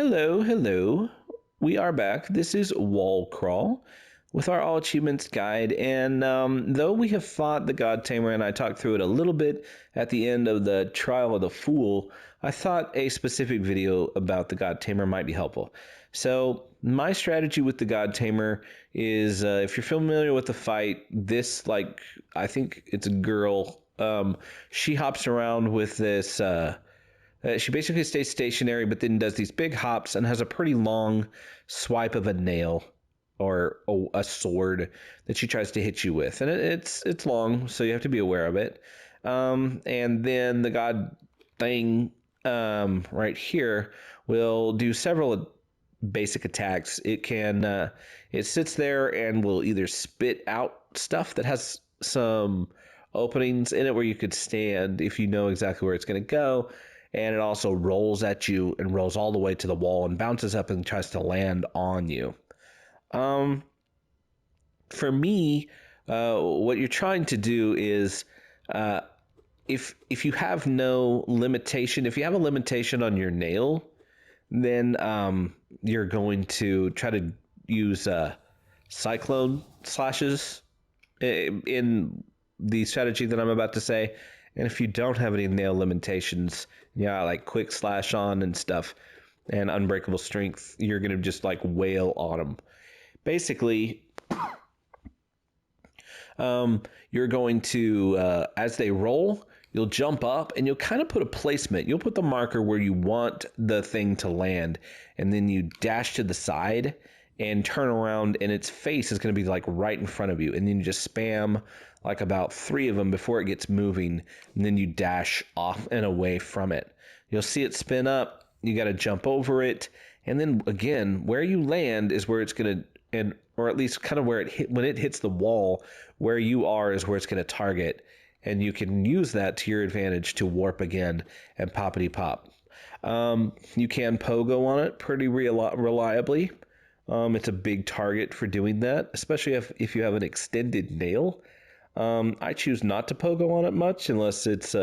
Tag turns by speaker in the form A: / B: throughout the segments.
A: Hello, hello. We are back. This is Wall Crawl with our All Achievements Guide. And though we have fought the God Tamer and I talked through it a little bit at the end of the Trial of the Fool, I thought a specific video about the God Tamer might be helpful. So my strategy with the God Tamer is, if you're familiar with the fight, I think it's a girl. She hops around with this... she basically stays stationary, but then does these big hops and has a pretty long swipe of a nail or a sword that she tries to hit you with, and it's long, so you have to be aware of it. And then the god thing right here will do several basic attacks. It sits there and will either spit out stuff that has some openings in it where you could stand if you know exactly where it's going to go. And it also rolls at you and rolls all the way to the wall and bounces up and tries to land on you. For me, what you're trying to do is, if you have no limitation, if you have a limitation on your nail, then you're going to try to use cyclone slashes in the strategy that I'm about to say. And if you don't have any nail limitations, like quick slash on and stuff and unbreakable strength, you're going to just like wail on them. Basically, you're going to, as they roll, you'll jump up and you'll kind of put a placement. You'll put the marker where you want the thing to land, and then you dash to the side and turn around, and its face is going to be like right in front of you. And then you just spam like about 3 of them before it gets moving, and then you dash off and away from it. You'll see it spin up. You got to jump over it, and then again, where you land is where it's going to, or at least kind of where when it hits the wall, where you are is where it's going to target, and you can use that to your advantage to warp again and poppity pop. You can pogo on it pretty reliably. It's a big target for doing that, especially if you have an extended nail. I choose not to pogo on it much unless it's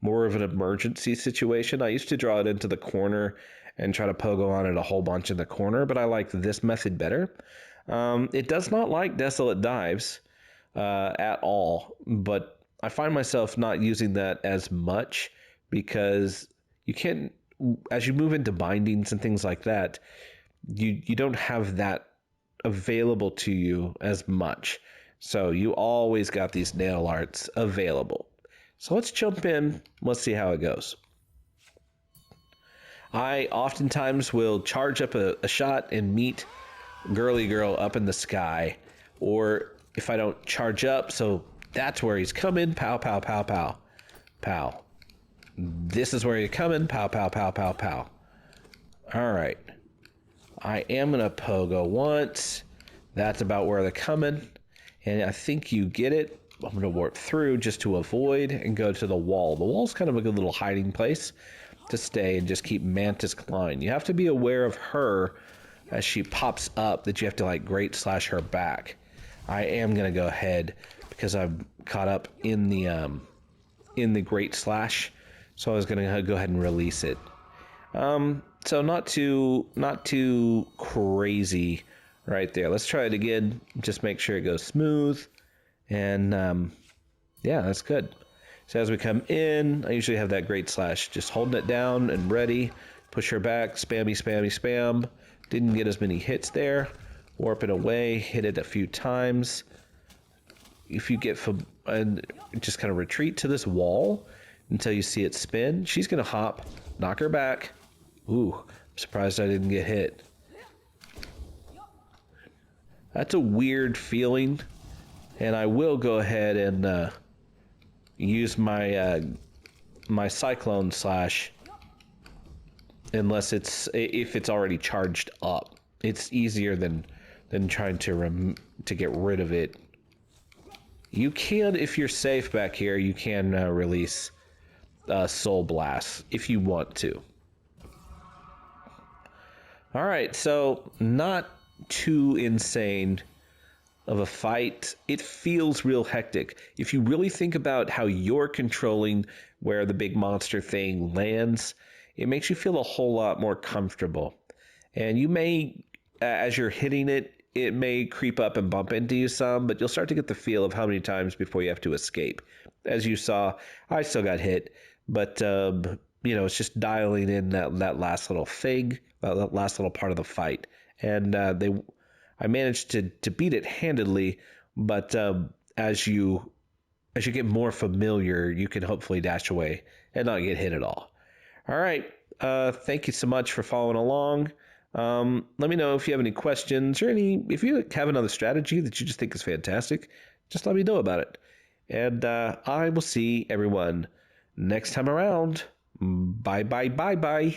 A: more of an emergency situation. I used to draw it into the corner and try to pogo on it a whole bunch in the corner, but I like this method better. It does not like desolate dives at all, but I find myself not using that as much because you can't, as you move into bindings and things like that, you don't have that available to you as much. So you always got these nail arts available. So let's jump in. Let's see how it goes. I oftentimes will charge up a shot and meet girly girl up in the sky. Or if I don't charge up, so that's where he's coming. Pow, pow, pow, pow. Pow. This is where you're coming. Pow, pow, pow, pow, pow. All right. I am going to pogo once. That's about where they're coming. And I think you get it. I'm going to warp through just to avoid and go to the wall. The wall's kind of like a little hiding place to stay and just keep mantis clawing. You have to be aware of her as she pops up, that you have to like great slash her back. I am going to go ahead because I'm caught up in the great slash. So I was going to go ahead and release it. So not too crazy right there. Let's try it again. Just make sure it goes smooth. And yeah, that's good. So as we come in, I usually have that great slash, just holding it down and ready. Push her back, spammy, spammy, spam. Didn't get as many hits there. Warp it away, hit it a few times. If you get and just kind of retreat to this wall until you see it spin. She's gonna hop, knock her back. Ooh, I'm surprised I didn't get hit. That's a weird feeling, and I will go ahead and use my my cyclone slash unless if it's already charged up. It's easier than trying to get rid of it. You can, if you're safe back here, you can release Soul Blast if you want to. All right, so not too insane of a fight. It feels real hectic. If you really think about how you're controlling where the big monster thing lands, it makes you feel a whole lot more comfortable. And you may, as you're hitting it, it may creep up and bump into you some, but you'll start to get the feel of how many times before you have to escape. As you saw, I still got hit, but it's just dialing in that last little thing, that last little part of the fight, and I managed to beat it handedly. But as you get more familiar, you can hopefully dash away and not get hit at all. All right. Thank you so much for following along. Let me know if you have any questions or if you have another strategy that you just think is fantastic, just let me know about it. And I will see everyone next time around. Bye, bye, bye, bye.